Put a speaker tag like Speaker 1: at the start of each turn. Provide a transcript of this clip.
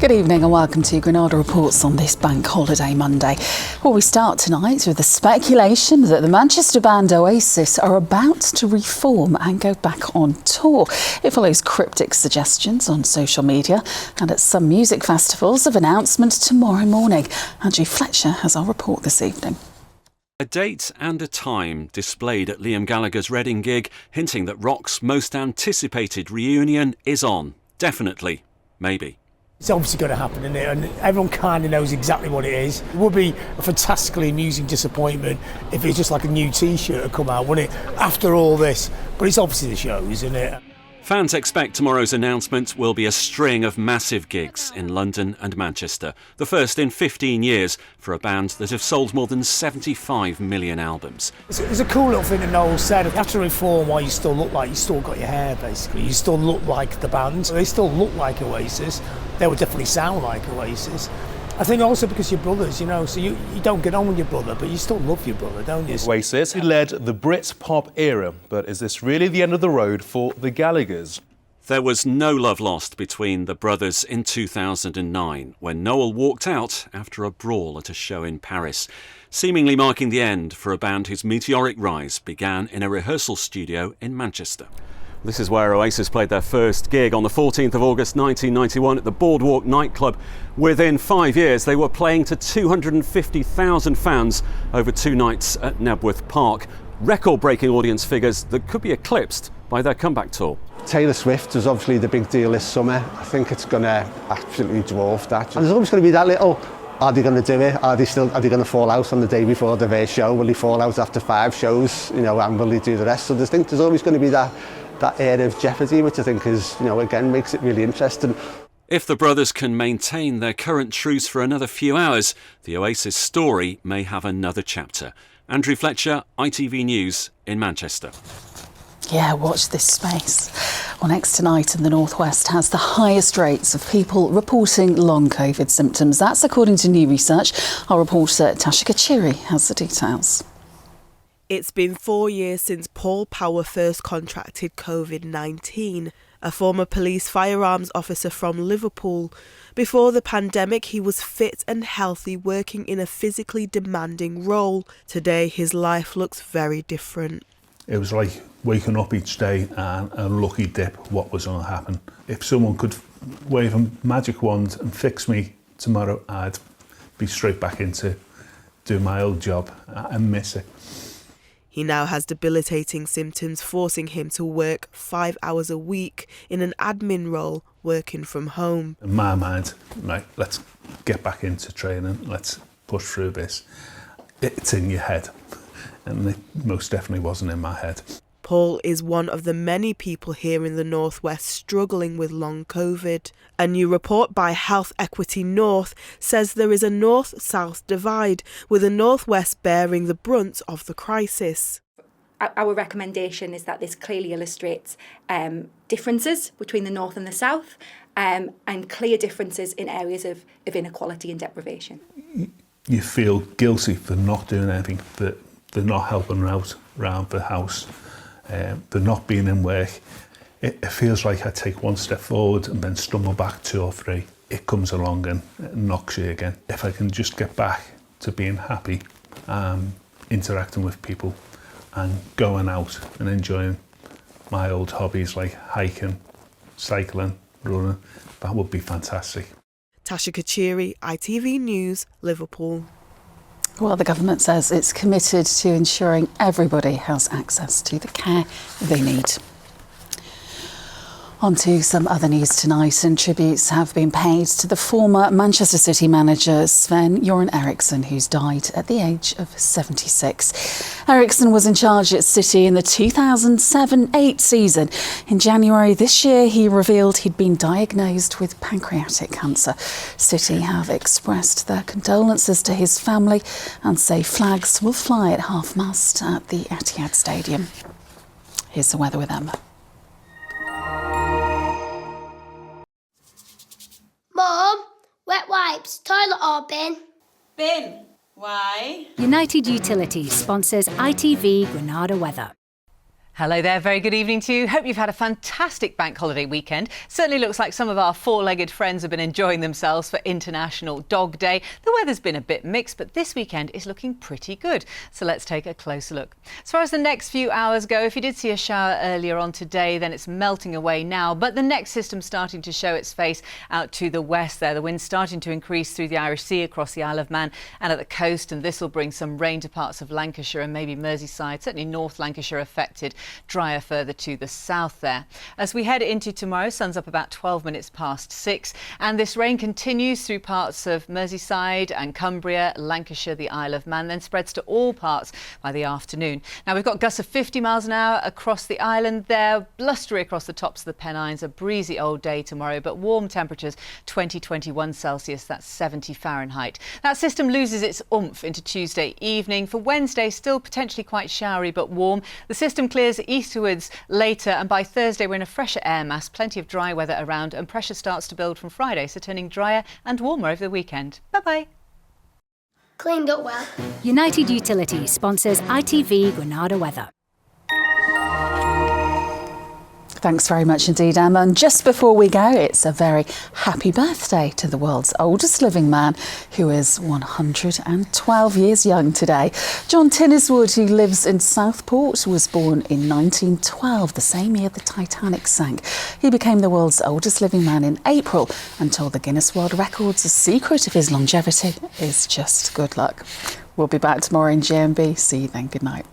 Speaker 1: Good evening and welcome to Granada Reports on this Bank Holiday Monday. Well, we start tonight with the speculation that the Manchester band Oasis are about to reform and go back on tour. It follows cryptic suggestions on social media and at some music festivals of announcement tomorrow morning. Andrew Fletcher has our report this evening.
Speaker 2: A date and a time displayed at Liam Gallagher's Reading gig, hinting that rock's most anticipated reunion is on. Definitely. Maybe.
Speaker 3: It's obviously going to happen, isn't it? And everyone kind of knows exactly what it is. It would be a fantastically amusing disappointment if it's just like a new T-shirt had come out, wouldn't it? After all this. But it's obviously the show, isn't it?
Speaker 2: Fans expect tomorrow's announcement will be a string of massive gigs in London and Manchester, the first in 15 years for a band that have sold more than 75 million albums.
Speaker 3: It's a cool little thing that Noel said. You have to reform while you still look like you still got your hair, basically. You still look like the band. They still look like Oasis. They would definitely sound like Oasis. I think also because you're brothers, you know, so you don't get on with your brother, but you still love your brother, don't you?
Speaker 4: Oasis led the Brit pop era, but is this really the end of the road for the Gallaghers?
Speaker 2: There was no love lost between the brothers in 2009 when Noel walked out after a brawl at a show in Paris, seemingly marking the end for a band whose meteoric rise began in a rehearsal studio in Manchester. This is where Oasis played their first gig on the 14th of August 1991 at the Boardwalk nightclub. Within 5 years, they were playing to 250,000 fans over 2 nights at Nebworth Park. Record-breaking audience figures that could be eclipsed by their comeback tour.
Speaker 5: Taylor Swift is obviously the big deal this summer. I think it's going to absolutely dwarf that. And there's always going to be that little, are they going to do it? Are they going to fall out on the day before the first show? Will they fall out after 5 shows? You know, and will they do the rest? So I think there's always going to be that air of jeopardy, which I think is, you know, again, makes it really interesting.
Speaker 2: If the brothers can maintain their current truce for another few hours, the Oasis story may have another chapter. Andrew Fletcher, ITV News in Manchester.
Speaker 1: Yeah, watch this space. Well, next tonight in the northwest has the highest rates of people reporting long COVID symptoms. That's according to new research. Our reporter Tasha Kachiri has the details.
Speaker 6: It's been 4 years since Paul Power first contracted COVID-19, a former police firearms officer from Liverpool. Before the pandemic, he was fit and healthy, working in a physically demanding role. Today, his life looks very different.
Speaker 7: It was like waking up each day and a lucky dip what was going to happen. If someone could wave a magic wand and fix me tomorrow, I'd be straight back into doing my old job and miss it.
Speaker 6: He now has debilitating symptoms, forcing him to work 5 hours a week in an admin role, working from home.
Speaker 7: In my mind, right, let's get back into training, let's push through this. It's in your head, and it most definitely wasn't in my head.
Speaker 6: Paul is one of the many people here in the northwest struggling with long COVID. A new report by Health Equity North says there is a north-south divide, with the northwest bearing the brunt of the crisis.
Speaker 8: Our recommendation is that this clearly illustrates differences between the north and the south, and clear differences in areas of inequality and deprivation.
Speaker 7: You feel guilty for not doing anything, that they're not helping out around the house. They're not being in work. It feels like I take one step forward and then stumble back 2 or 3. It comes along and knocks you again. If I can just get back to being happy, interacting with people and going out and enjoying my old hobbies like hiking, cycling, running, that would be fantastic.
Speaker 6: Tasha Kachiri, ITV News, Liverpool.
Speaker 1: Well, the government says it's committed to ensuring everybody has access to the care they need. On to some other news tonight, and tributes have been paid to the former Manchester City manager Sven-Göran Eriksson, who's died at the age of 76. Eriksson was in charge at City in the 2007-8 season. In January this year, he revealed he'd been diagnosed with pancreatic cancer. City have expressed their condolences to his family and say flags will fly at half-mast at the Etihad Stadium. Here's the weather with Emma.
Speaker 9: Mom, wet wipes, toilet or bin?
Speaker 10: Bin. Why?
Speaker 11: United Utilities sponsors ITV Granada weather.
Speaker 10: Hello there, very good evening to you. Hope you've had a fantastic bank holiday weekend. Certainly looks like some of our four-legged friends have been enjoying themselves for International Dog Day. The weather's been a bit mixed, but this weekend is looking pretty good. So let's take a closer look. As far as the next few hours go, if you did see a shower earlier on today, then it's melting away now. But the next system's starting to show its face out to the west there. The wind's starting to increase through the Irish Sea across the Isle of Man and at the coast. And this will bring some rain to parts of Lancashire and maybe Merseyside, certainly North Lancashire affected. Drier further to the south there. As we head into tomorrow, sun's up about 12 minutes past 6, and this rain continues through parts of Merseyside and Cumbria, Lancashire, the Isle of Man, then spreads to all parts by the afternoon. Now we've got gusts of 50 miles an hour across the island there, blustery across the tops of the Pennines, a breezy old day tomorrow, but warm temperatures 20-21 Celsius, that's 70 Fahrenheit. That system loses its oomph into Tuesday evening. For Wednesday, still potentially quite showery but warm. The system clears eastwards later, and by Thursday we're in a fresher air mass, plenty of dry weather around, and pressure starts to build from Friday, so turning drier and warmer over the weekend. Bye-bye.
Speaker 9: Cleaned up well.
Speaker 11: United Utilities sponsors ITV Granada weather.
Speaker 1: Thanks very much indeed, Emma. And just before we go, it's a very happy birthday to the world's oldest living man, who is 112 years young today. John Tinniswood, who lives in Southport, was born in 1912, the same year the Titanic sank. He became the world's oldest living man in April and told the Guinness World Records the secret of his longevity is just good luck. We'll be back tomorrow in GMB. See you then. Good night.